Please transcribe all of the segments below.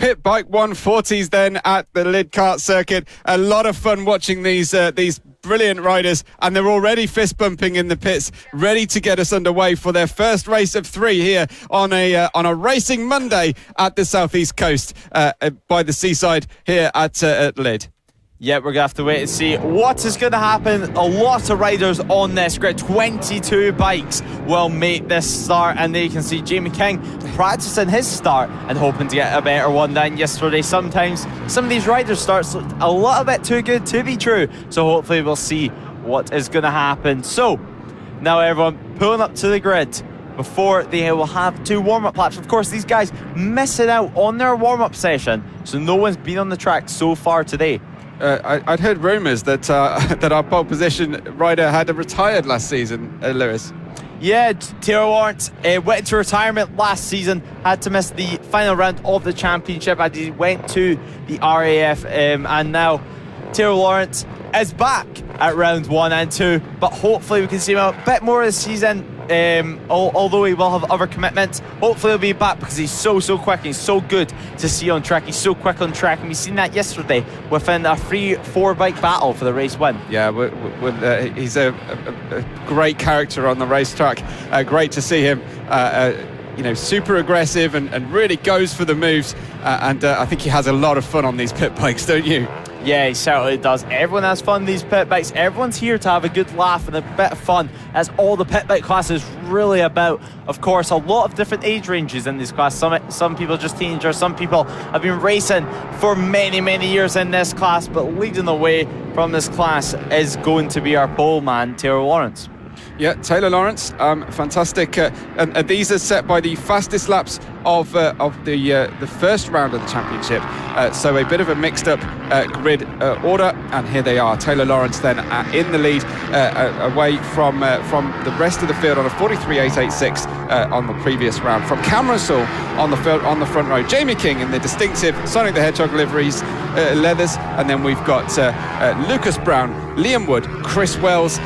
Pitbike 140s then at the Lydd kart circuit. A lot of fun watching these brilliant riders, and they're already fist bumping in the pits, ready to get us underway for their first race of 3 here on a racing Monday at the southeast coast by the seaside here at Lydd. Yeah, we're going to have to wait and see what is going to happen. A lot of riders on this grid. 22 bikes will make this start. And there you can see Jamie King practicing his start and hoping to get a better one than yesterday. Sometimes some of these riders' starts look a little bit too good to be true. So hopefully we'll see what is going to happen. So now everyone pulling up to the grid before they will have 2 warm-up laps. Of course, these guys missing out on their warm-up session. So no one's been on the track so far today. I'd heard rumours that that our pole position rider had retired last season, Lewis. Yeah, Taylor Lawrence went into retirement last season, had to miss the final round of the championship as he went to the RAF, and now Taylor Lawrence is back at round 1 and 2, but hopefully we can see him a bit more this season. Although he will have other commitments, hopefully he'll be back because he's so quick and he's so good to see on track. He's so quick on track, and we've seen that yesterday within a 3-4 bike battle for the race win. Yeah, he's a great character on the racetrack. Great to see him. Super aggressive and really goes for the moves. And I think he has a lot of fun on these pit bikes, don't you? Yeah, he certainly does. Everyone has fun on these pit bikes. Everyone's here to have a good laugh and a bit of fun. That's all the pit bike class is really about. Of course, a lot of different age ranges in this class. Some people just teenagers. Some people have been racing for many years in this class. But leading the way from this class is going to be our pole man, Taylor Lawrence. Yeah, Taylor Lawrence, fantastic. And these are set by the fastest laps of the first round of the championship. So a bit of a mixed up grid order. And here they are. Taylor Lawrence then in the lead, away from the rest of the field on a 43.886 on the previous round. From Cameron Saul on the front row. Jamie King in the distinctive Sonic the Hedgehog liveries, leathers. And then we've got Lucas Brown, Liam Wood, Chris Wells,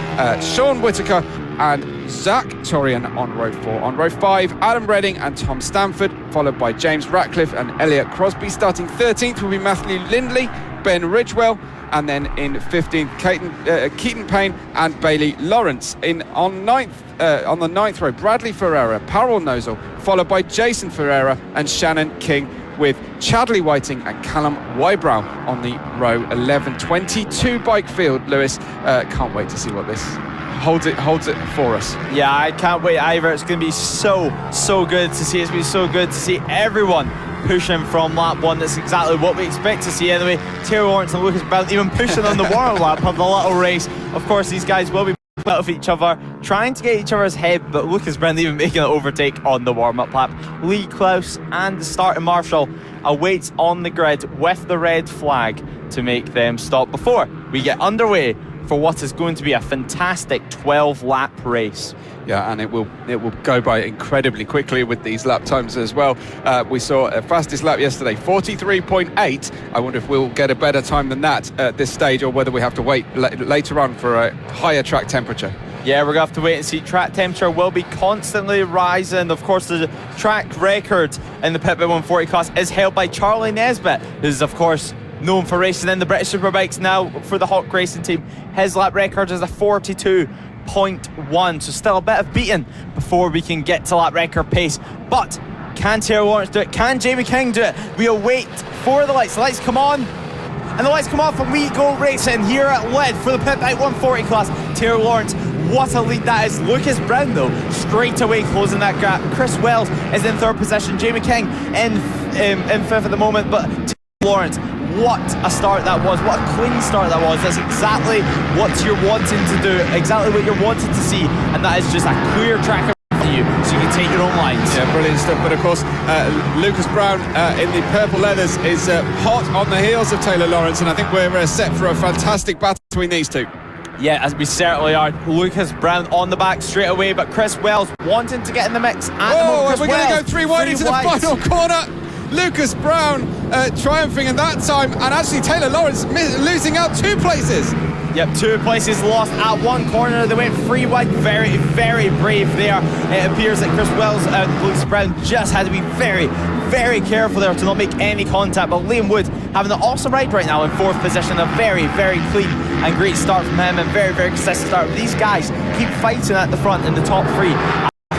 Sean Whitaker, and Zach Torian on row 4. On row 5, Adam Redding and Tom Stanford, followed by James Ratcliffe and Elliot Crosby. Starting 13th will be Matthew Lindley, Ben Ridgewell, and then in 15th, Keaton Payne and Bailey Lawrence. On the 9th row, Bradley Ferreira, Parol Nozel, followed by Jason Ferreira and Shannon King, with Chadley Whiting and Callum Wybrow on the row 11. 22 bike field, Lewis. Can't wait to see what this holds it for us. Yeah, I can't wait either. It's going to be so good to see. It's going to be so good to see everyone pushing from lap 1. That's exactly what we expect to see anyway. Taylor Lawrence and Lucas Brown even pushing on the warm lap of the little race. Of course, these guys will be out of each other, trying to get each other's head, but Lucas Brown even making an overtake on the warm-up lap. Lee Klaus and the starting marshal awaits on the grid with the red flag to make them stop before we get underway for what is going to be a fantastic 12-lap race. Yeah, and it will go by incredibly quickly with these lap times as well. We saw a fastest lap yesterday, 43.8. I wonder if we'll get a better time than that at this stage, or whether we have to wait later on for a higher track temperature. Yeah, we're going to have to wait and see. Track temperature will be constantly rising. Of course, the track record in the Pitbike 140 class is held by Charlie Nesbitt, who's, of course, known for racing in the British Superbikes now for the Hawk Racing team. His lap record is a 42.1, so still a bit of beating before we can get to lap record pace. But can Taylor Lawrence do it? Can Jamie King do it? We'll wait for the lights. The lights come on, and the lights come off, and we go racing here at Lydd for the Pitbike 140 class. Taylor Lawrence, what a lead that is. Lucas Brown, though, straight away closing that gap. Chris Wells is in 3rd position. Jamie King in 5th at the moment, but Taylor Lawrence, what a start that was. What a clean start that was. That's exactly what you're wanting to do, exactly what you're wanting to see, and that is just a clear track for you, so you can take your own lines. Yeah, brilliant stuff. But of course, Lucas Brown in the purple leathers is hot on the heels of Taylor Lawrence, and I think we're set for a fantastic battle between these two. Yeah, as we certainly are. Lucas Brown on the back straight away, but Chris Wells wanting to get in the mix. We're going to go 3 wide into the final corner. Lucas Brown triumphing in that time, and actually Taylor Lawrence losing out 2 places. Yep, 2 places lost at one corner. They went 3 wide. Very brave there. It appears that Chris Wells and Lucas Brown just had to be very very careful there to not make any contact, but Liam Wood having an awesome ride right now in 4th position. A very, very clean and great start from him, and very, very consistent start. These guys keep fighting at the front in the top 3.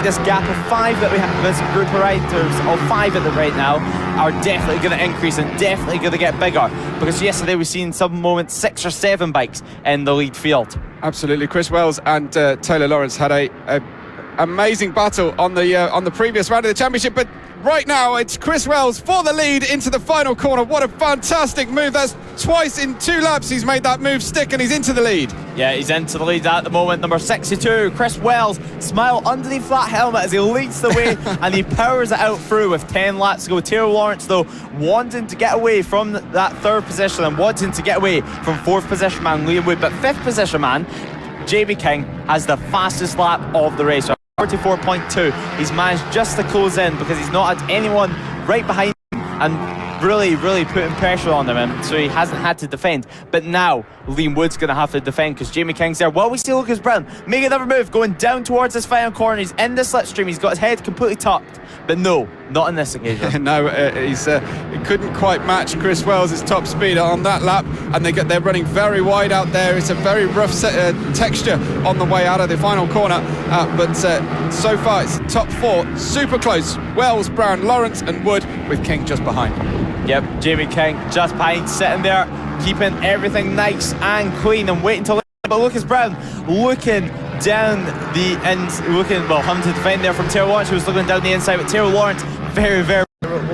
This gap of 5 that we have, this group of riders of 5 at the right now, are definitely going to increase and definitely going to get bigger, because yesterday we've seen some moments 6 or 7 bikes in the lead field. Absolutely. Chris Wells and Taylor Lawrence had a amazing battle on the previous round of the championship, but right now it's Chris Wells for the lead into the final corner. What a fantastic move. That's twice in 2 laps he's made that move stick, and he's into the lead. Yeah, he's into the lead at the moment. Number 62, Chris Wells, smile underneath flat helmet as he leads the way and he powers it out through with 10 laps to go. Taylor Lawrence, though, wanting to get away from that 3rd position and wanting to get away from 4th position man Liam Wood, but 5th position man JB King has the fastest lap of the race. 44.2. He's managed just to close in because he's not had anyone right behind him and really putting pressure on him, and so he hasn't had to defend. But now Liam Wood's going to have to defend because Jamie King's there. Well, we see Lucas Brown make another move, going down towards his final corner. He's in the slipstream. He's got his head completely tucked, but no, not on this occasion. No, he couldn't quite match Chris Wells' top speed on that lap, and they're running very wide out there. It's a very rough texture on the way out of the final corner, but so far it's top 4, super close. Wells, Brown, Lawrence and Wood, with King just behind. Yep, Jamie King just behind, sitting there, keeping everything nice and clean and waiting to. But Lucas Brown looking down the end, having to defend there from Taylor Lawrence, who was looking down the inside. But Taylor Lawrence, very, very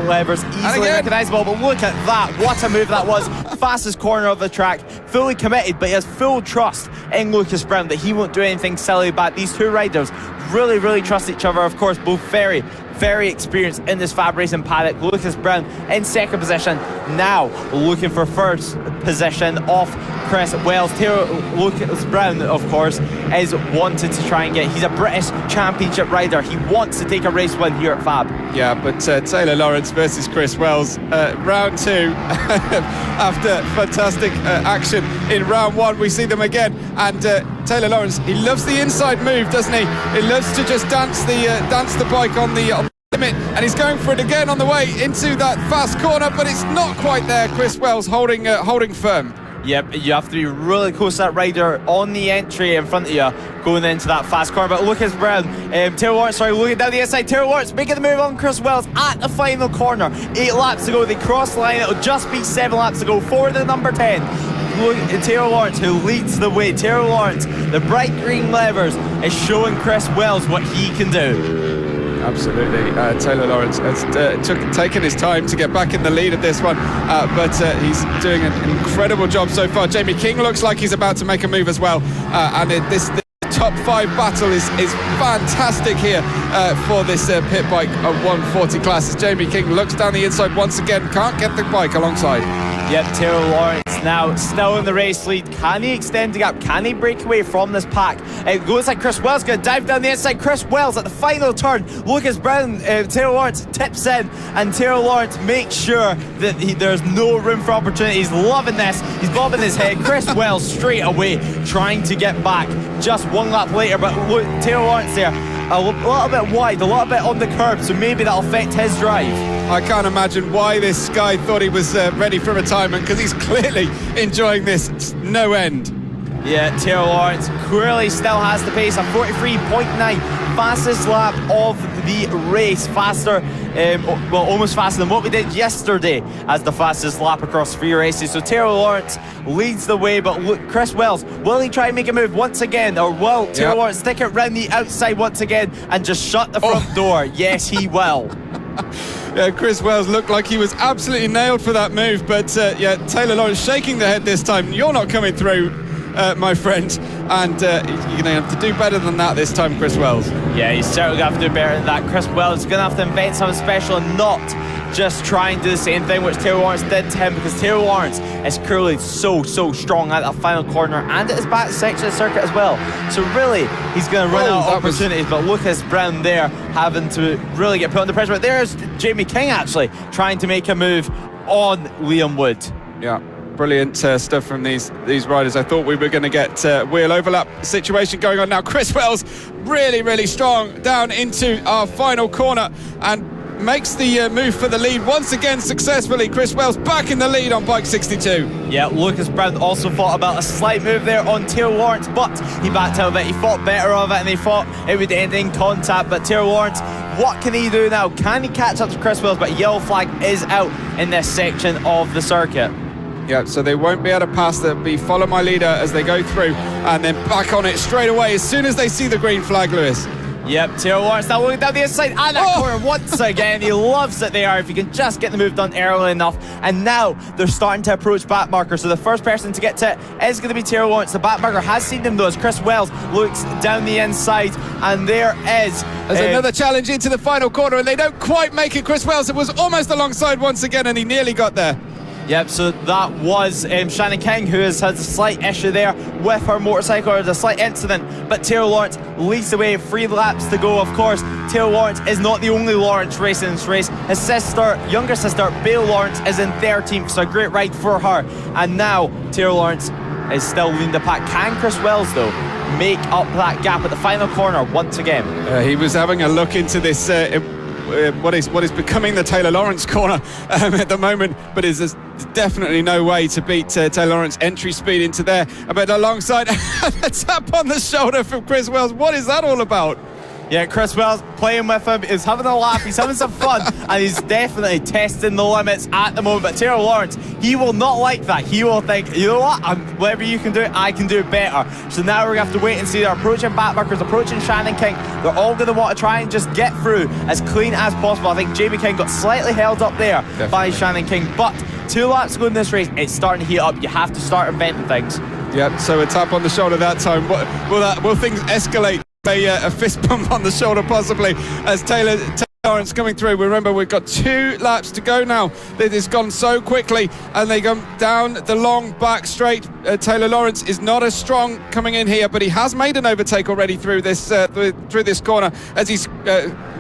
levers, easily recognisable. But look at that, what a move that was. Fastest corner of the track, fully committed, but he has full trust in Lucas Brown that he won't do anything silly bad. These 2 riders really trust each other. Of course, both very experienced in this FAB-Racing paddock. Lucas Brown in 2nd position, now looking for 1st position off Chris Wells. Lucas Brown, of course, is wanted to try and he's a British Championship rider. He wants to take a race win here at Fab. Yeah, but Taylor Lawrence versus Chris Wells, round 2. After fantastic action in round 1, we see them again, and Taylor Lawrence, he loves the inside move, doesn't he? He loves to just dance the bike on the limit, and he's going for it again on the way into that fast corner, but it's not quite there. Chris Wells holding firm. Yep, you have to be really close to that rider on the entry in front of you going into that fast corner. But Lucas Brown, Taylor Lawrence, looking down the inside. Taylor Lawrence making the move on Chris Wells at the final corner. 8 laps to go. They cross the line. It'll just be 7 laps to go for the number 10. Look at Taylor Lawrence, who leads the way. Taylor Lawrence, the bright green levers, is showing Chris Wells what he can do. Absolutely. Taylor Lawrence has taken his time to get back in the lead of this one, but he's doing an incredible job so far. Jamie King looks like he's about to make a move as well, and the top 5 battle is fantastic here for this pit bike of 140 class, as Jamie King looks down the inside once again, can't get the bike alongside. Yep, Taylor Lawrence now still in the race lead. Can he extend the gap? Can he break away from this pack? It looks like Chris Wells going to dive down the inside. Chris Wells at the final turn. Lucas Brown, Taylor Lawrence tips in, and Taylor Lawrence makes sure that there's no room for opportunity. He's loving this. He's bobbing his head. Chris Wells straight away trying to get back just 1 lap later, but look, Taylor Lawrence there a little bit wide, a little bit on the curb, so maybe that'll affect his drive. I can't imagine why this guy thought he was ready for retirement, because he's clearly enjoying this no end. Yeah, Taylor Lawrence clearly still has the pace, a 43.9, fastest lap of the race, faster, almost faster than what we did yesterday as the fastest lap across 3 races. So Taylor Lawrence leads the way, but look, Chris Wells, will he try and make a move once again, or will Taylor Lawrence stick it round the outside once again and just shut the front door? Yes, he will. Yeah, Chris Wells looked like he was absolutely nailed for that move, but Taylor Lawrence shaking the head this time. You're not coming through, my friend, and you're going to have to do better than that this time, Chris Wells. Yeah, he's certainly going to have to do better than that. Chris Wells is going to have to invent something special and not just try and do the same thing which Taylor Lawrence did to him, because Taylor Lawrence is clearly so strong at that final corner and at his back section of the circuit as well. So really, he's going to run out of opportunities, but Lucas Brown there having to really get put under pressure. But there's Jamie King actually trying to make a move on Liam Wood. Yeah. Brilliant stuff from these riders. I thought we were going to get wheel overlap situation going on now. Chris Wells really strong down into our final corner, and makes the move for the lead once again successfully. Chris Wells back in the lead on bike 62. Yeah, Lucas Brown also thought about a slight move there on Taylor Lawrence, but he backed out of it. He thought better of it, and he thought it would end in contact. But Taylor Lawrence, what can he do now? Can he catch up to Chris Wells? But yellow flag is out in this section of the circuit. Yeah, so they won't be able to pass. They'll be follow my leader as they go through, and then back on it straight away as soon as they see the green flag, Lewis. Yep, Taylor Lawrence now looking down the inside and that corner once again. He loves it there if you can just get the move done early enough. And now they're starting to approach back marker. So the first person to get to it is going to be Taylor Lawrence. The back marker has seen him though as Chris Wells looks down the inside. And there is... There's another challenge into the final corner, and they don't quite make it. Chris Wells was almost alongside once again, and he nearly got there. Yep, so that was Shannon King, who has had a slight issue there with her motorcycle, or a slight incident, but Taylor Lawrence leads the way, 3 laps to go. Of course, Taylor Lawrence is not the only Lawrence racing in this race. His sister, younger sister, Bale Lawrence, is in 13th, so a great ride for her. And now, Taylor Lawrence is still leading the pack. Can Chris Wells, though, make up that gap at the final corner once again? He was having a look into this... what is becoming the Taylor Lawrence corner at the moment, but there's definitely no way to beat Taylor Lawrence entry speed into there. But alongside a tap on the shoulder from Chris Wells. What is that all about? Yeah, Chris Wells playing with him, is having a laugh, he's having some fun, and he's definitely testing the limits at the moment. But Taylor Lawrence, he will not like that. He will think, you know what, whatever you can do, I can do it better. So now we're going to have to wait and see. They're approaching backmarkers, approaching Shannon King. They're all going to want to try and just get through as clean as possible. I think Jamie King got slightly held up there by Shannon King, but 2 laps to go in this race, it's starting to heat up. You have to start inventing things. Yep, so a tap on the shoulder that time. Will things escalate? A fist bump on the shoulder possibly as Taylor Lawrence coming through. Remember, we've got 2 laps to go now. It has gone so quickly, and they come down the long back straight. Taylor Lawrence is not as strong coming in here, but he has made an overtake already through this corner as he's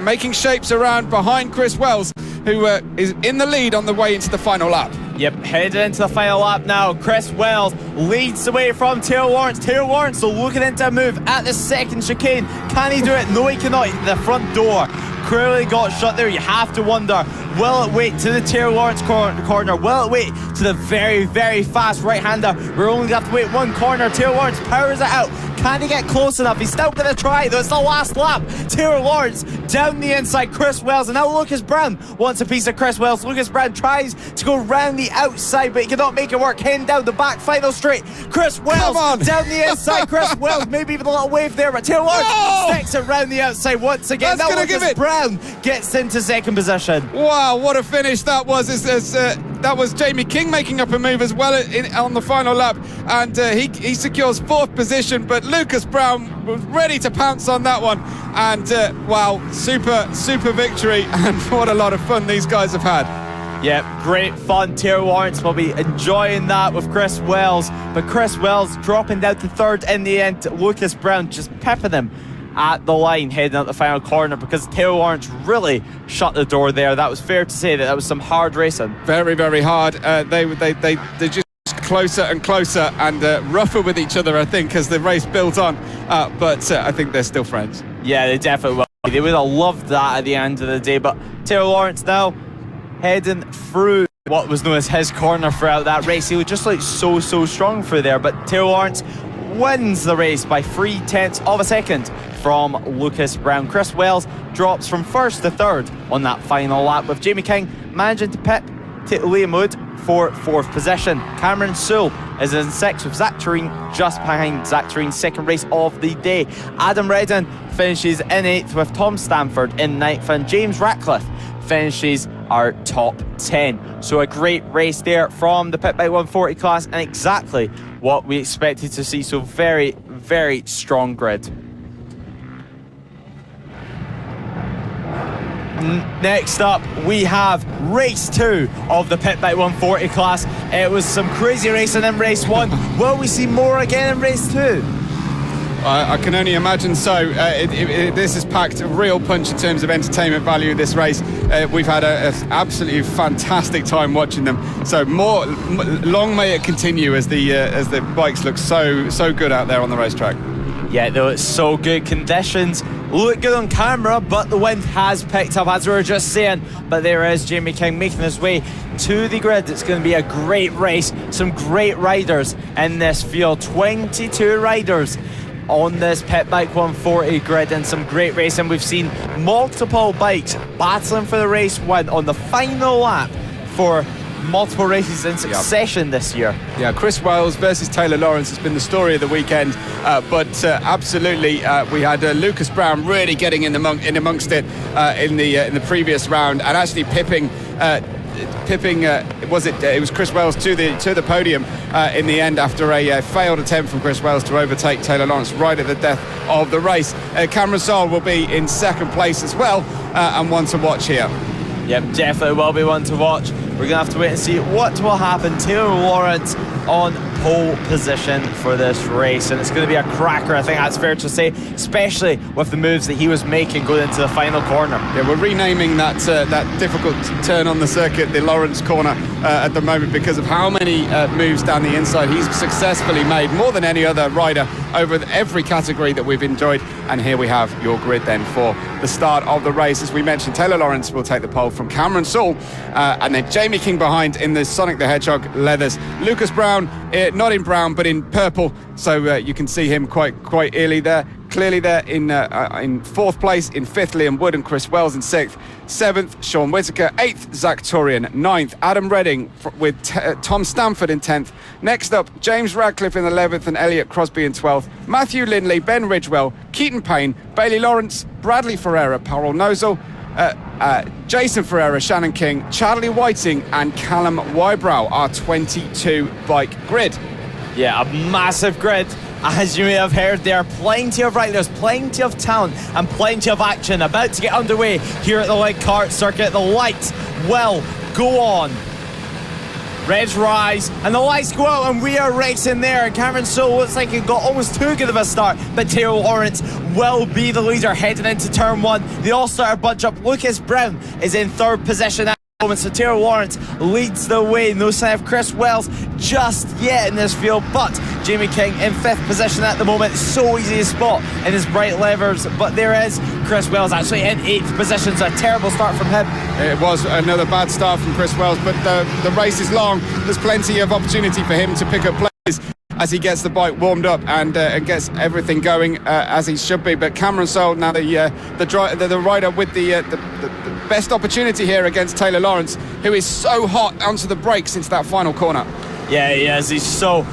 making shapes around behind Chris Wells, who is in the lead on the way into the final lap. Yep, headed into the final lap now. Chris Wells leads the way from Taylor Lawrence. Taylor Lawrence so looking into a move at the second chicane. Can he do it? No, he cannot. The front door clearly got shut there. You have to wonder, will it wait to the Taylor Lawrence corner? Will it wait to the very, very fast right-hander? We're only going to have to wait 1 corner. Taylor Lawrence powers it out. Can he get close enough? He's still going to try, though. It's the last lap. Taylor Lawrence down the inside. Chris Wells, and now Lucas Brown wants a piece of Chris Wells. Lucas Brown tries to go round the outside, but he cannot make it work. Heading down the back final straight. Chris Wells down the inside. Chris Wells, maybe even a little wave there, but Taylor Lawrence sticks it round the outside once again. Now Lucas Brown gets into second position. Wow, what a finish that was. That was Jamie King making up a move as well on the final lap, and he secures 4th position, but Lucas Brown was ready to pounce on that one, and wow, super victory, and what a lot of fun these guys have had. Yeah, great fun. Taylor Lawrence will be enjoying that with Chris Wells, but Chris Wells dropping down to 3rd in the end. Lucas Brown just pepping him at the line heading out the final corner because Taylor Lawrence really shut the door there. That was fair to say that was some hard racing. Very, very hard. They just closer and closer and rougher with each other, I think, as the race built on. But I think they're still friends. Yeah, they definitely will. They would have loved that at the end of the day. But Taylor Lawrence now heading through what was known as his corner throughout that race. He was just like so strong through there. But Taylor Lawrence wins the race by 0.3 of a second from Lucas Brown. Chris Wells drops from 1st to 3rd on that final lap, with Jamie King managing to pit to Liam Wood for 4th position. Cameron Sewell is in 6th with Zach Tureen just behind Zach Tureen's 2nd race of the day. Adam Redden finishes in 8th with Tom Stanford in 9th, and James Ratcliffe finishes our top 10. So a great race there from the Pitbike 140 class, and exactly what we expected to see. So very, very strong grid. Next up, we have race 2 of the Pitbike 140 class. It was some crazy racing in race 1. Will we see more again in race 2? I can only imagine so. This has packed a real punch in terms of entertainment value, this race. We've had an absolutely fantastic time watching them. So long may it continue as the bikes look so good out there on the racetrack. Yeah, though, it's so good. Conditions look good on camera, but the wind has picked up, as we were just saying. But there is Jamie King making his way to the grid. It's going to be a great race. Some great riders in this field. 22 riders on this Pitbike 140 grid, and some great racing. We've seen multiple bikes battling for the race win on the final lap for multiple races in succession this year. Yeah, Chris Wells versus Taylor Lawrence has been the story of the weekend, but absolutely we had Lucas Brown really getting in amongst it in the previous round, and actually pipping it was Chris Wells to the podium in the end after a failed attempt from Chris Wells to overtake Taylor Lawrence right at the death of the race. Cameron Soule will be in second place as well, and one to watch here. Yep, definitely will be one to watch. We're going to have to wait and see what will happen. Taylor Lawrence on pole position for this race, and it's going to be a cracker, I think that's fair to say, especially with the moves that he was making going into the final corner. Yeah, we're renaming that difficult turn on the circuit the Lawrence corner at the moment, because of how many moves down the inside he's successfully made, more than any other rider over every category that we've enjoyed. And here we have your grid then for the start of the race. As we mentioned, Taylor Lawrence will take the pole from Cameron Soule, and then Jamie King behind in the Sonic the Hedgehog leathers. Lucas Brown, not in brown but in purple, so you can see him quite clearly there in fourth place. In fifth, Liam Wood and Chris Wells in sixth. Seventh, Sean Whitaker. Eighth, Zach Turian. Ninth, Adam Redding with Tom Stamford in 10th. Next up, James Radcliffe in 11th and Elliot Crosby in 12th. Matthew Lindley, Ben Ridgewell, Keaton Payne, Bailey Lawrence, Bradley Ferreira, Parol Nozel, Jason Ferreira, Shannon King, Charlie Whiting and Callum Wybrow, our 22 bike grid. Yeah, a massive grid. As you may have heard, there are plenty of riders, plenty of talent and plenty of action about to get underway here at the Lydd Kart circuit. The lights will go on. Reds rise and the lights go out, and we are racing there. Cameron Soule looks like he got almost too good of a start, but Taylor Lawrence will be the leader heading into turn one. The all-starter bunch up. Lucas Brown is in third position at the moment, so Taylor Lawrence leads the way. No sign of Chris Wells just yet in this field, but Jamie King in fifth position at the moment. So easy to spot in his bright levers, but there is Chris Wells actually in eighth position, so a terrible start from him. It was another bad start from Chris Wells, but the race is long. There's plenty of opportunity for him to pick up places as he gets the bike warmed up and gets everything going as he should be. But Cameron Soule now the rider with the best opportunity here against Taylor Lawrence, who is so hot onto the brakes into that final corner. Yeah, he is. He's so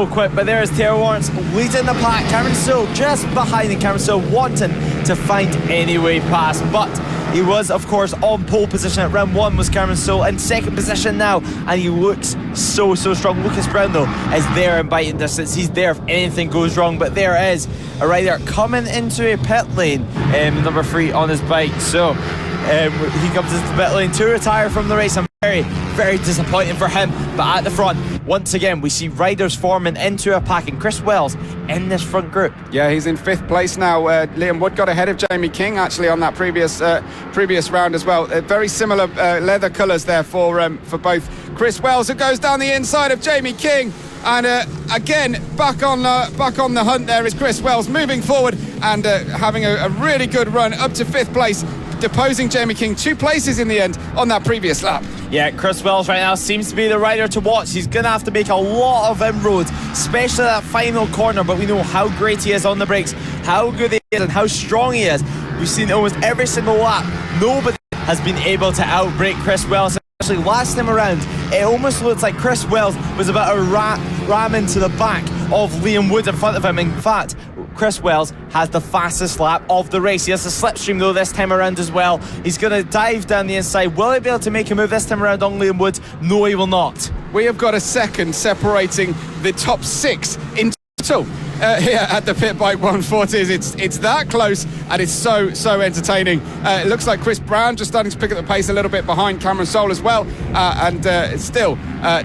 quick. But there is Taylor Lawrence leading the pack. Cameron Soule just behind, and Cameron Soule wanting to find any way past. But he was, of course, on pole position at round one, was Cameron Soule in second position now, and he looks so strong. Lucas Brown, though, is there in biting distance. He's there if anything goes wrong. But there is a rider coming into a pit lane, number 3 on his bike. So he comes into the pit lane to retire from the race. I'm very disappointing for him. But at the front, once again, we see riders forming into a pack, and Chris Wells in this front group. Yeah, he's in fifth place now. Liam Wood got ahead of Jamie King actually on that previous round as well. Very similar leather colours there for both. Chris Wells, who goes down the inside of Jamie King. And again, back on the hunt there is Chris Wells, moving forward and having a really good run up to fifth place, deposing Jamie King 2 places in the end on that previous lap. Yeah, Chris Wells right now seems to be the rider to watch. He's going to have to make a lot of inroads, especially that final corner, but we know how great he is on the brakes, how good he is and how strong he is. We've seen almost every single lap, nobody has been able to outbrake Chris Wells. Actually, last time around, it almost looks like Chris Wells was about to ram into the back of Liam Wood in front of him. In fact, Chris Wells has the fastest lap of the race. He has the slipstream though this time around as well. He's going to dive down the inside. Will he be able to make a move this time around on Liam Wood? No, he will not. We have got a second separating the top 6 in total here at the Pitbike 140s. It's that close, and it's so entertaining. It looks like Chris Brown just starting to pick up the pace a little bit behind Cameron Soule as well, and still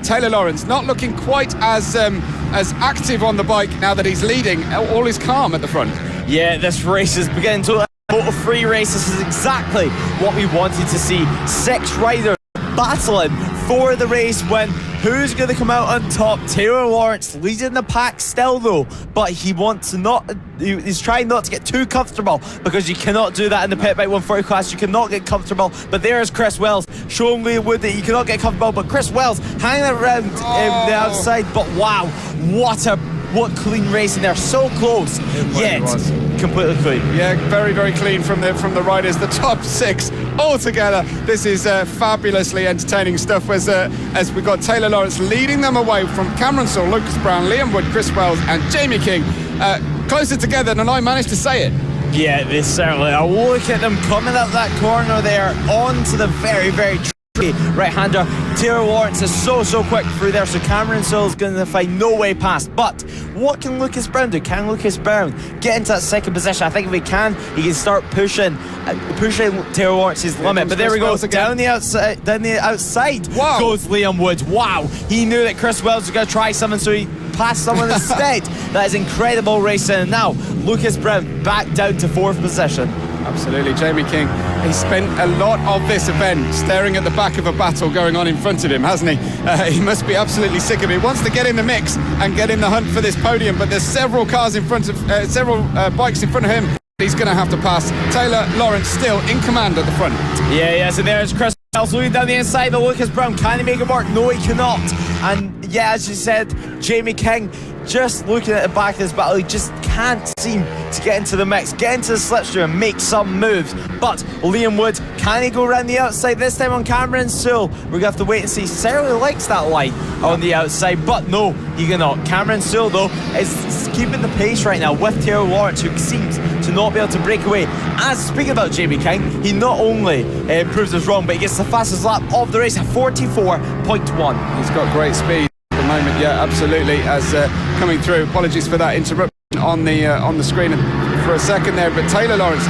Taylor Lawrence not looking quite as active on the bike now that he's leading. All is calm at the front. Yeah, this race is beginning to Moto 3 race. This is exactly what we wanted to see. 6 riders battling for the race win. Who's going to come out on top? Taylor Lawrence leading the pack still though, but he's trying not to get too comfortable, because you cannot do that in the Pitbike 140 class. You cannot get comfortable, but there's Chris Wells showing Liam Wood that you cannot get comfortable, but Chris Wells hanging around the outside. But wow, what clean racing there, so close, yet completely clean. Yeah, very, very clean from the riders. The top 6 all together. This is fabulously entertaining stuff as we got Taylor Lawrence leading them away from Cameron Saul, Lucas Brown, Liam Wood, Chris Wells and Jamie King. Closer together than I managed to say it. Yeah, they certainly are. Look at them coming up that corner there onto the very, very right-hander. Taylor Lawrence is so quick through there, so Cameron Saul is going to find no way past. But what can Lucas Brown do? Can Lucas Brown get into that second position? I think if he can start pushing Taylor Lawrence's limit. But there we go, down the outside Wow. goes Liam Wood. Wow, he knew that Chris Wells was going to try something, so he passed someone instead. That is incredible racing. And now Lucas Brown back down to 4th position. Absolutely, Jamie King. He spent a lot of this event staring at the back of a battle going on in front of him, hasn't he? He must be absolutely sick of it. He wants to get in the mix and get in the hunt for this podium, but there's several cars in front of, several bikes in front of him. He's going to have to pass. Taylor Lawrence still in command at the front. Yeah, so there's Chris Wells leading down the inside, but Lucas Brown, can he make it work? No, he cannot. And yeah, as you said, Jamie King, just looking at the back of this battle, he just can't seem to get into the mix, get into the slipstream and make some moves. But Liam Wood, can he go around the outside this time on Cameron Saul? We're going to have to wait and see. Certainly likes that line on the outside, but no, he cannot. Cameron Saul, though, is keeping the pace right now with Taylor Lawrence, who seems to not be able to break away. As speaking about Jamie King, he not only proves us wrong, but he gets the fastest lap of the race at 44.1. He's got great speed at the moment, yeah, absolutely, as coming through. Apologies for that interruption on the screen for a second there, but Taylor Lawrence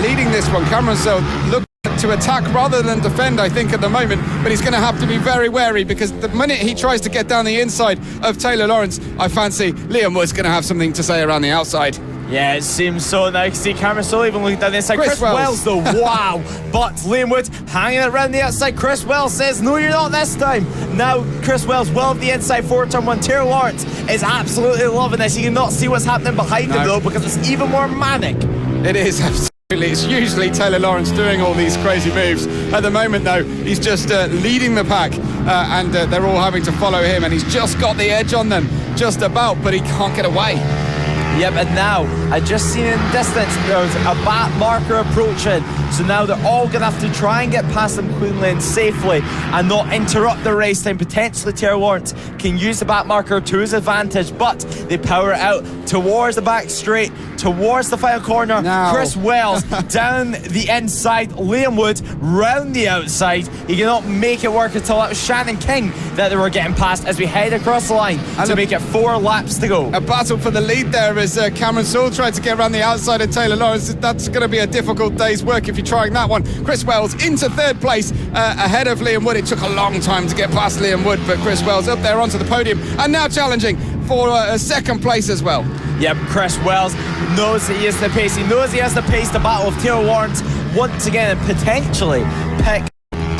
leading this one. Cameron Saul looking to attack rather than defend, I think, at the moment, but he's going to have to be very wary, because the minute he tries to get down the inside of Taylor Lawrence, I fancy Liam Wood's going to have something to say around the outside. Yeah, it seems so. Now you can see Cameron Saul even looking down the inside. Chris Wells though, wow. But Liam Wood hanging around the outside. Chris Wells says, no, you're not this time. Now Chris Wells well of the inside forward turn 1. Taylor Lawrence is absolutely loving this. You cannot see what's happening behind him though, because it's even more manic. It is, absolutely. It's usually Taylor Lawrence doing all these crazy moves. At the moment though, he's just leading the pack, and they're all having to follow him, and he's just got the edge on them, just about, but he can't get away. Yep, and now I just seen in the distance there's a back marker approaching, so now they're all going to have to try and get past them cleanly and safely and not interrupt the race time. Potentially Taylor Lawrence can use the back marker to his advantage, but they power it out towards the back straight, towards the final corner. Now. Chris Wells down the inside, Liam Wood round the outside. He cannot make it work until it was Shannon King that they were getting past as we head across the line to make it 4 laps to go. A battle for the lead there as Cameron Saul tried to get around the outside of Taylor Lawrence. That's going to be a difficult day's work if you're trying that one. Chris Wells into 3rd place ahead of Liam Wood. It took a long time to get past Liam Wood, but Chris Wells up there onto the podium and now challenging for a 2nd place as well. Yep, Chris Wells knows that he has the pace. He knows he has the pace to battle with Taylor Lawrence once again and potentially pick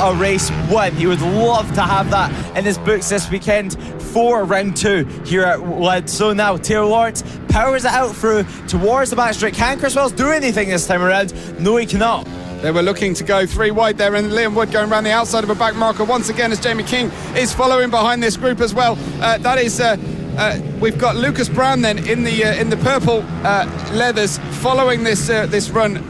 a race win. He would love to have that in his books this weekend for round 2 here at Lydd. So now Taylor Lawrence powers it out through towards the back straight. Can Chris Wells do anything this time around? No, he cannot. They were looking to go 3 wide there, and Liam Wood going around the outside of a back marker once again as Jamie King is following behind this group as well. That is we've got Lucas Brown then in the purple leathers following this run.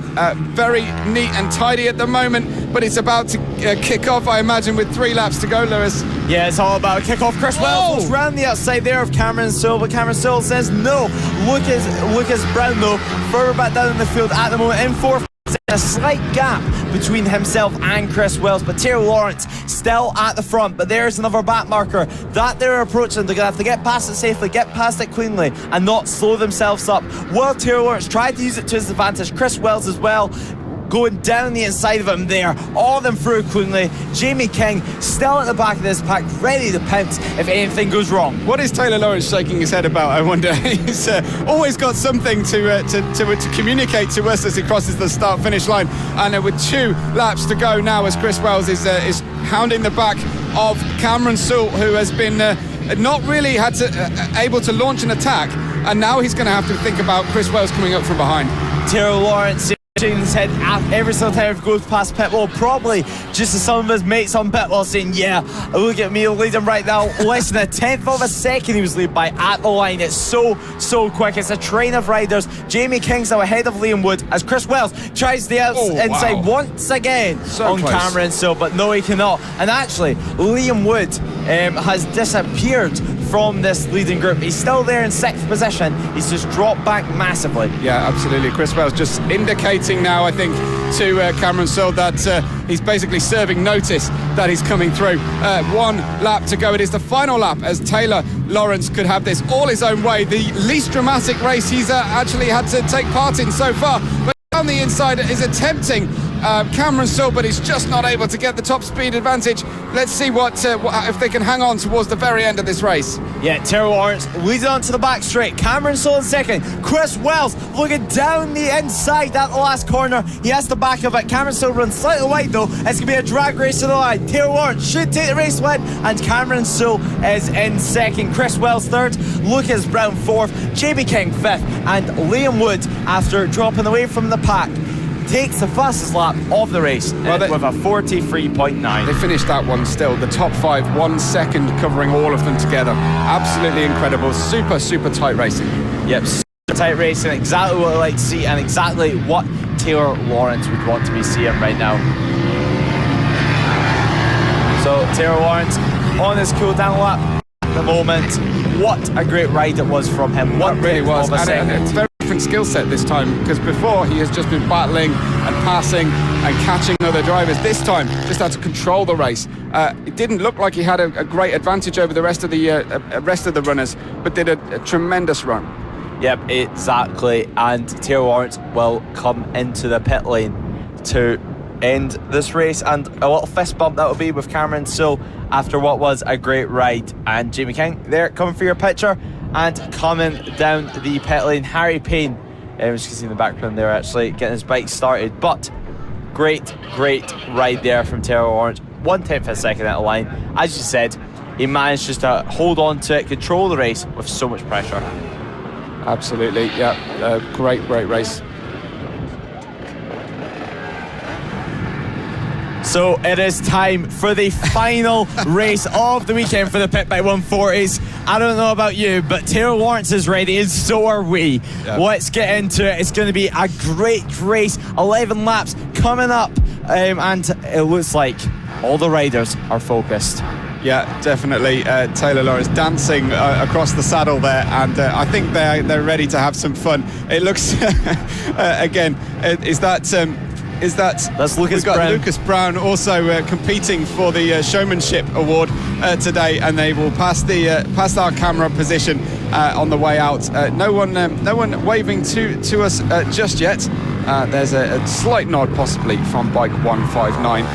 Very neat and tidy at the moment, but it's about to kick off, I imagine, with 3 laps to go, Lewis. Yeah, it's all about a kick-off. Chris Wells was round the outside there of Cameron Saul, but Cameron Saul says no. Lucas Brown, though, further back down in the field at the moment in 4th. A slight gap between himself and Chris Wells, but Taylor Lawrence still at the front. But there's another back marker that they're approaching. They're going to have to get past it safely, get past it cleanly, and not slow themselves up. While Taylor Lawrence tried to use it to his advantage, Chris Wells as well going down the inside of him there, all of them through cleanly. Jamie King still at the back of this pack, ready to pounce if anything goes wrong. What is Taylor Lawrence shaking his head about, I wonder? He's always got something to communicate to us as he crosses the start-finish line. And with 2 laps to go now as Chris Wells is hounding the back of Cameron Sewell, who has been not really able to launch an attack, and now he's going to have to think about Chris Wells coming up from behind. Taylor Lawrence shaking his head every single time he goes past pitwall, probably just as some of his mates on pitwall saying, yeah, look at me leading right now. Less than a tenth of a second he was lead by at the line. It's so quick. It's a train of riders. Jamie King's now ahead of Liam Wood as Chris Wells tries the inside once again on close. Cameron Sewell, but no, he cannot. And actually, Liam Wood has disappeared from this leading group. He's still there in 6th position. He's just dropped back massively. Yeah, absolutely. Chris Wells just indicating now, I think, to Cameron Sewell that he's basically serving notice that he's coming through. 1 lap to go. It is the final lap as Taylor Lawrence could have this all his own way. The least dramatic race he's actually had to take part in so far. But on the inside is attempting Cameron Sewell, but he's just not able to get the top speed advantage. Let's see what if they can hang on towards the very end of this race. Yeah, Taylor Lawrence leads on to the back straight. Cameron Sewell in second. Chris Wells looking down the inside at the last corner. He has the back of it. Cameron Sewell runs slightly wide though. It's going to be a drag race to the line. Taylor Lawrence should take the race win, and Cameron Sewell is in second. Chris Wells third. Lucas Brown fourth. JB King fifth. And Liam Wood, after dropping away from the pack, takes the fastest lap of the race with a 43.9. They finished that one still. The top 5, 1 second covering all of them together. Absolutely incredible. Super tight racing. Yep, super tight racing. Exactly what I like to see, and exactly what Taylor Lawrence would want to be seeing right now. So Taylor Lawrence on his cool down lap at the moment. What a great ride it was from him. What it really was. And it's very different skill set this time, because before he has just been battling and passing and catching other drivers. This time just had to control the race. It didn't look like he had a great advantage over the rest of the runners, but did a tremendous run. Yep, exactly. And Taylor Lawrence will come into the pit lane to end this race, and a little fist bump that will be with Cameron Sewell after what was a great ride. And Jamie King there coming for your picture, and coming down the pit lane, Harry Payne, as you can see in the background there, actually getting his bike started. But great ride there from Taylor Lawrence. 1/10 of a second at the line. As you said, he managed just to hold on to it, control the race with so much pressure. Absolutely, yeah, great race. So it is time for the final race of the weekend for the Pitbike 140s. I don't know about you, but Taylor Lawrence is ready, and so are we. Yeah. Let's get into it. It's going to be a great race. 11 laps coming up, and it looks like all the riders are focused. Yeah, definitely. Taylor Lawrence dancing across the saddle there, and I think they're ready to have some fun. It looks again. That's Lucas Brown. Lucas Brown also competing for the showmanship award today, and they will pass our camera position on the way out. No one waving to us just yet. There's a slight nod possibly from bike 159,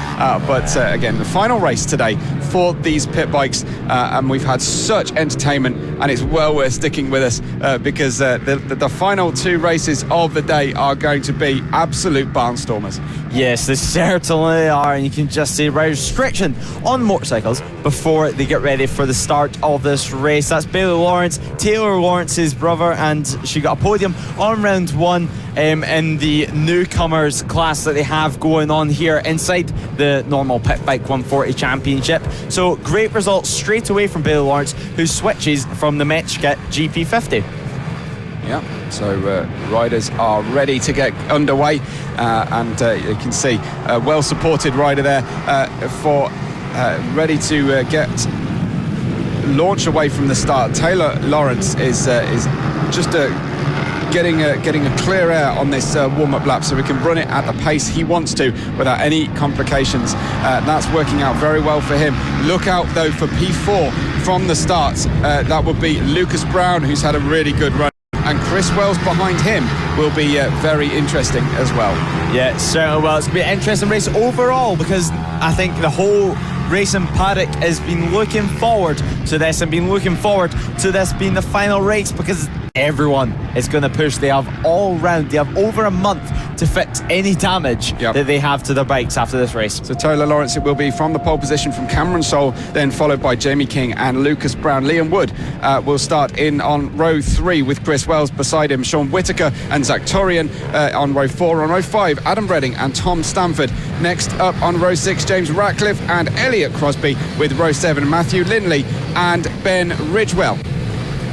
but again, the final race today for these pit bikes, and we've had such entertainment, and it's well worth sticking with us because the final 2 races of the day are going to be absolute barnstormers. Yes, they certainly are, and you can just see riders stretching on motorcycles before they get ready for the start of this race. That's Bailey Lawrence, Taylor Lawrence's brother, and she got a podium on round 1 in the newcomers class that they have going on here inside the normal Pitbike 140 Championship. So great results straight away from Bailey Lawrence, who switches from the Metric GP50. Yeah, so riders are ready to get underway, and you can see a well-supported rider there for ready to get launch away from the start. Taylor Lawrence is just getting a clear air on this warm-up lap, so we can run it at the pace he wants to without any complications. That's working out very well for him. Look out though for P4 from the start. That would be Lucas Brown, who's had a really good run, and Chris Wells behind him will be very interesting as well. Yeah, certainly. Well, it's going to be an interesting race overall, because I think the whole racing paddock has been looking forward to this, and been looking forward to this being the final race, because everyone is going to push. They have all round, they have over a month to fix any damage that they have to their bikes after this race. So Taylor Lawrence, it will be from the pole position from Cameron Soule, then followed by Jamie King and Lucas Brown. Liam Wood will start in on row 3 with Chris Wells beside him, Sean Whittaker and Zach Torian on row 4. On row 5, Adam Redding and Tom Stanford. Next up on row 6, James Ratcliffe and Elliot Crosby, with row 7, Matthew Lindley and Ben Ridgewell.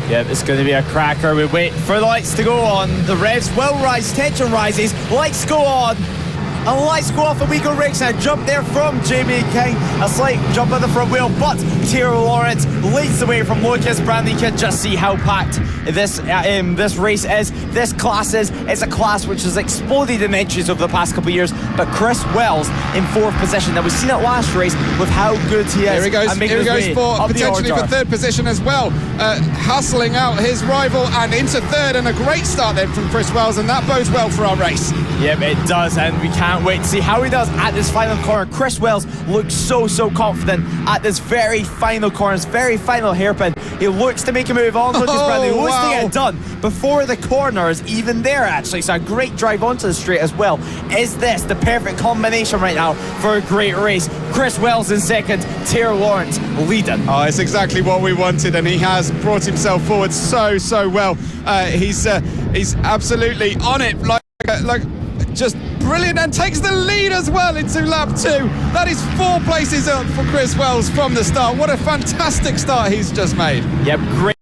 Yeah, it's going to be a cracker. We wait for the lights to go on. The revs will rise, tension rises, lights go on. And lights go off, and we go racing. A jump there from Jamie King, a slight jump on the front wheel, but Taylor Lawrence leads the way from Lucas Brown. You can just see how packed this race is. This class is. It's a class which has exploded in entries over the past couple of years. But Chris Wells in 4th position. Now, we've seen it last race with how good he is. Here he goes for potentially for 3rd position as well. Hustling out his rival and into 3rd, and a great start then from Chris Wells, and that bodes well for our race. Yep, it does, and we can't wait to see how he does at this final corner. Chris Wells looks so confident at this very final corner, this very final hairpin. He looks to make a move on Lucas Brown. He looks to get it done before the corner is even there, actually. So a great drive onto the straight as well. Is this the perfect combination right now for a great race? Chris Wells in 2nd, Taylor Lawrence leading. Oh, it's exactly what we wanted, and he has brought himself forward so well. He's absolutely on it, like just brilliant, and takes the lead as well into lap 2. That is 4 places up for Chris Wells from the start. What a fantastic start he's just made. Yep, great.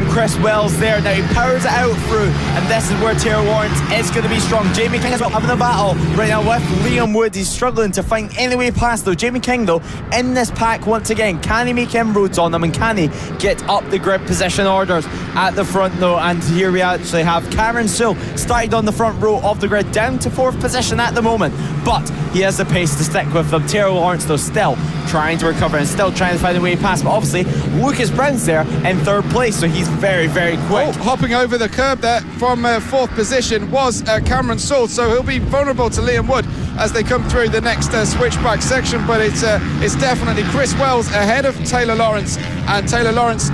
Chris Wells there. Now he powers it out through, and this is where Taylor Lawrence is going to be strong. Jamie King as well having a battle right now with Liam Wood. He's struggling to find any way past though. Jamie King though in this pack once again. Can he make inroads on them, and can he get up the grid position orders at the front though? And here we actually have Cameron Soule started on the front row of the grid, down to 4th position at the moment, but he has the pace to stick with them. Taylor Lawrence though still trying to recover and still trying to find a way past, but obviously Lucas Brown's there in 3rd place, so he's very quick. Hopping over the curb there from 4th position was Cameron Soule, so he'll be vulnerable to Liam Wood as they come through the next switchback section, but it's definitely Chris Wells ahead of Taylor Lawrence, and Taylor Lawrence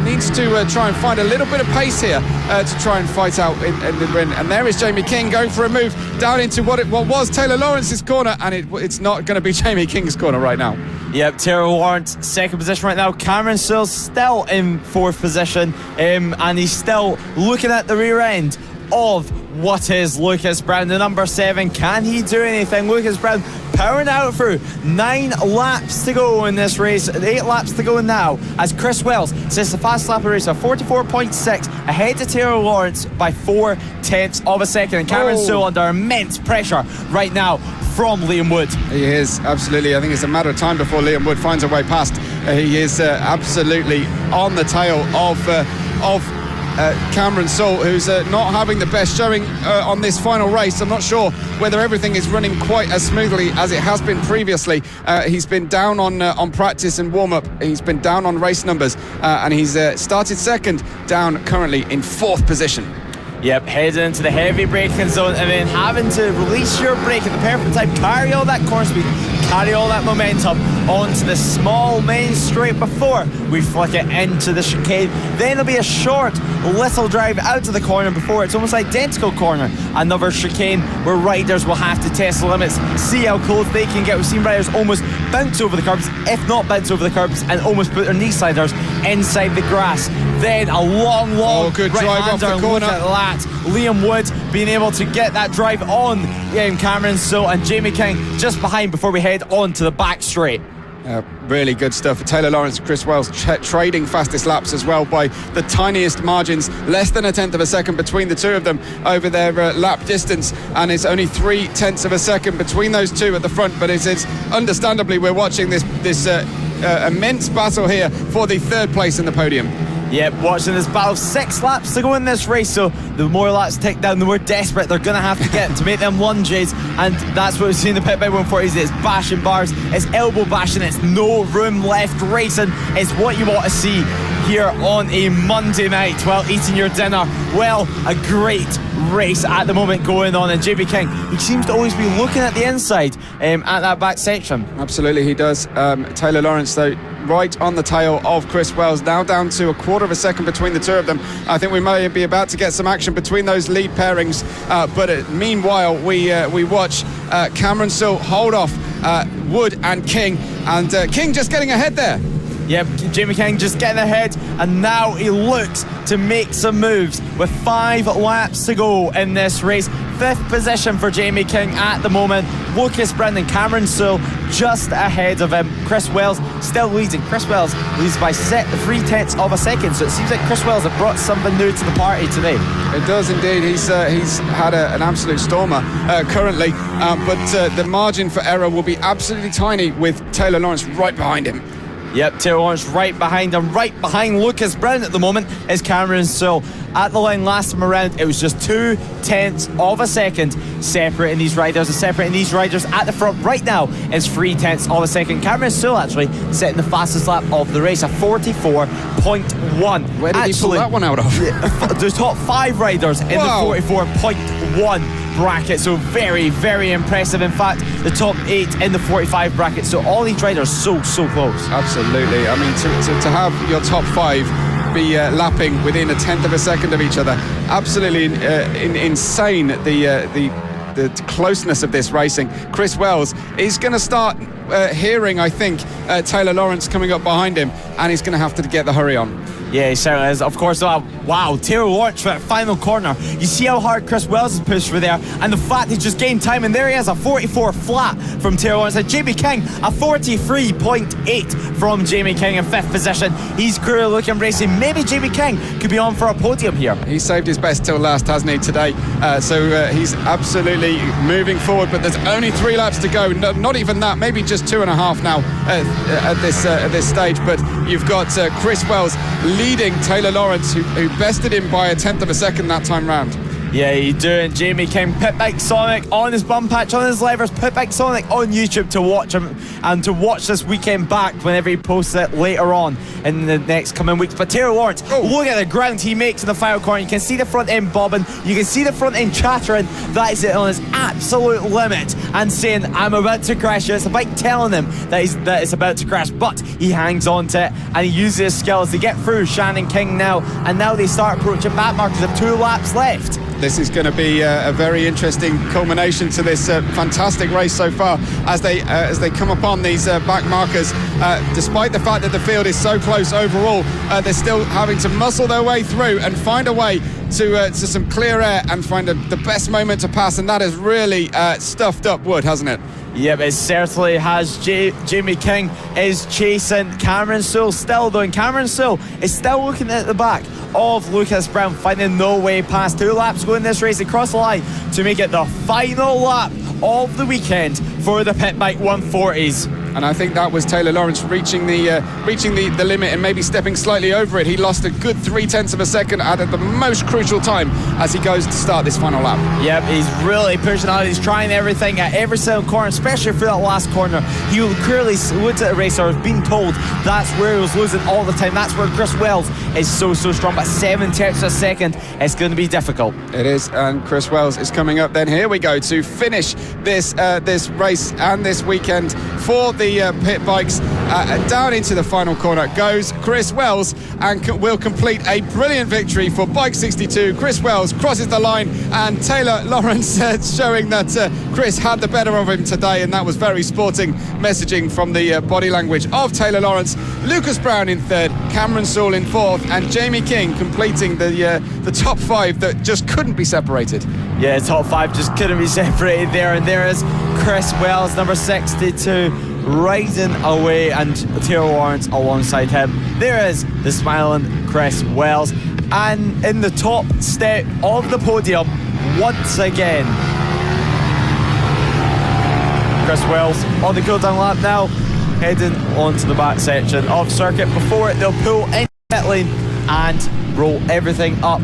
needs to try and find a little bit of pace here to try and fight out in the win. And there is Jamie King going for a move down into what was Taylor Lawrence's corner, and it's not going to be Jamie King's corner right now. Yep, Taylor Lawrence 2nd position right now. Cameron Soule still in 4th position, and he's still looking at the rear end of what is Lucas Brown, the number 7. Can he do anything? Lucas Brown powering out through. 9 laps to go in this race, 8 laps to go now, as Chris Wells says the fast lap of the race of 44.6 ahead of Taylor Lawrence by 4/10 of a second, and Cameron Soule under immense pressure right now from Liam Wood. He is, absolutely. I think it's a matter of time before Liam Wood finds a way past. He is absolutely on the tail of Cameron Soule, who's not having the best showing on this final race. I'm not sure whether everything is running quite as smoothly as it has been previously. He's been down on practice and warm-up. He's been down on race numbers, and he's started 2nd, down currently in 4th position. Yep, heading into the heavy braking zone, and then having to release your brake at the perfect time, carry all that corner speed, carry all that momentum onto the small main straight before we flick it into the chicane. Then there'll be a short little drive out to the corner before it's almost identical corner, another chicane where riders will have to test the limits, see how close they can get. We've seen riders almost bounce over the curbs, if not bounce over the curbs, and almost put their knee sliders inside the grass. Then a long good drive off the corner. Look at that. Liam Wood being able to get that drive on Cameron Soule, and Jamie King just behind before we head on to the back straight. Really good stuff for Taylor Lawrence. Chris Wells trading fastest laps as well by the tiniest margins, less than 1/10 of a second between the two of them over their lap distance, and it's only 3/10 of a second between those two at the front. But it's understandably we're watching this immense battle here for the 3rd place in the podium. Yep, watching this battle. 6 laps to go in this race, so the more laps tick down, the more desperate they're going to have to get to make them lunges, and that's what we've seen in the Pitbike 140s. It's bashing bars, it's elbow bashing, it's no room left racing. It's what you want to see here on a Monday night while eating your dinner. Well, a great race at the moment going on, and JB King, he seems to always be looking at the inside at that back section. Absolutely, he does. Taylor Lawrence, though, right on the tail of Chris Wells, now down to a quarter of a second between the two of them. I think we may be about to get some action between those lead pairings, but meanwhile we watch Cameron Sill hold off Wood and King, and King just getting ahead there. Yep, Jamie King just getting ahead, and now he looks to make some moves with 5 laps to go in this race. 5th position for Jamie King at the moment. Lucas Brown and Cameron Sill just ahead of him. Chris Wells still leading. Chris Wells leads by 3/10 of a second, so it seems like Chris Wells have brought something new to the party today. It does indeed. He's had an absolute stormer currently, but the margin for error will be absolutely tiny with Taylor Lawrence right behind him. Yep, Taylor Lawrence right behind him. Right behind Lucas Brown at the moment is Cameron Sill. At the line last time around, it was just 2/10 of a second separating these riders. And separating these riders at the front right now is 3/10 of a second. Cameron Sill actually setting the fastest lap of the race, a 44.1. Where did he pull that one out of? The top 5 riders in the 44.1 bracket, so very, very impressive. In fact, the top 8 in the 45 bracket, so all these riders so close. Absolutely. I mean, to have your top 5 be lapping within 1/10 of a second of each other, absolutely insane. The closeness of this racing. Chris Wells is going to start hearing, I think, Taylor Lawrence coming up behind him, and he's going to have to get the hurry on. Yeah, he certainly is. Of course, wow, Taylor Lawrence for that final corner. You see how hard Chris Wells has pushed for there, and the fact he just gained time, and there he has a 44 flat from Taylor Lawrence. And Jamie King, a 43.8 from Jamie King in 5th position. He's clearly looking racing. Maybe Jamie King could be on for a podium here. He saved his best till last, hasn't he, today? So he's absolutely moving forward, but there's only 3 laps to go. No, not even that, maybe just 2.5 now at this stage. But you've got Chris Wells leading Taylor Lawrence, who bested him by 1/10 of a second that time round. Yeah, you doing Jamie King. Pitbike Sonic on his bum patch, on his levers. Pitbike Sonic on YouTube to watch him and to watch this weekend back whenever he posts it later on in the next coming weeks. But Taylor Lawrence, look at the ground he makes in the final corner. You can see the front end bobbing, you can see the front end chattering. That is it on his absolute limit, and saying, I'm about to crash. It's the bike telling him that it's about to crash, but he hangs on to it and he uses his skills to get through Shannon King now, and now they start approaching back markers of 2 laps left. This is going to be a very interesting culmination to this fantastic race so far as they come upon these back markers. Despite the fact that the field is so close overall, they're still having to muscle their way through and find a way to some clear air and find the best moment to pass, and that has really stuffed up Wood, hasn't it? Yep, it certainly has. Jamie King is chasing Cameron Sill still, though, and Cameron Sill is still looking at the back of Lucas Brown, finding no way past. 2 laps going this race across the line to make it the final lap of the weekend for the Pitbike 140s. And I think that was Taylor Lawrence reaching the limit and maybe stepping slightly over it. He lost a good 0.3 of a second at the most crucial time as he goes to start this final lap. Yep, he's really pushing out. He's trying everything at every single corner, especially for that last corner. He clearly looked at the racer, has been told that's where he was losing all the time. That's where Chris Wells is so strong, but 0.7 of a second, it's going to be difficult. It is, and Chris Wells is coming up then. Here we go to finish this race and this weekend for the pit bikes. Down into the final corner goes Chris Wells, and will complete a brilliant victory for Bike 62. Chris Wells crosses the line, and Taylor Lawrence showing that Chris had the better of him today, and that was very sporting messaging from the body language of Taylor Lawrence. Lucas Brown in 3rd, Cameron Sill in 4th, and Jamie King completing the top 5 that just couldn't be separated. Yeah, top 5 just couldn't be separated there, and there is Chris Wells, number 62, riding away, and Taylor Lawrence alongside him. There is the smiling Chris Wells, and in the top step of the podium once again, Chris Wells on the cooldown lap now, heading onto the back section of circuit. Before it, they'll pull into pit lane and roll everything up,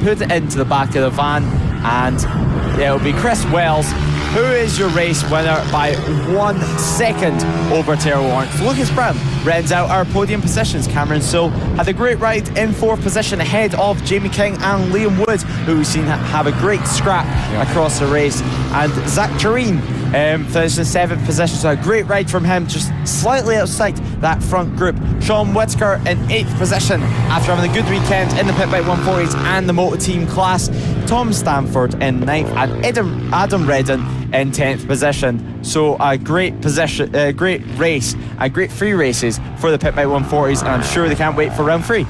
put it into the back of the van, and it'll be Chris Wells who is your race winner by 1 second over Taylor Lawrence. Lucas Brown rounds out our podium positions. Cameron Sill had a great ride in 4th position ahead of Jamie King and Liam Wood, who we've seen have a great scrap across the race. And Zach Tureen Finished in 7th position, so a great ride from him, just slightly outside that front group. Sean Whitaker in 8th position after having a good weekend in the Pitbike 140s and the Moto team class. Tom Stanford in 9th and Adam Redden in 10th position. So a great position, great race, a great 3 races for the Pitbike 140s, and I'm sure they can't wait for round 3.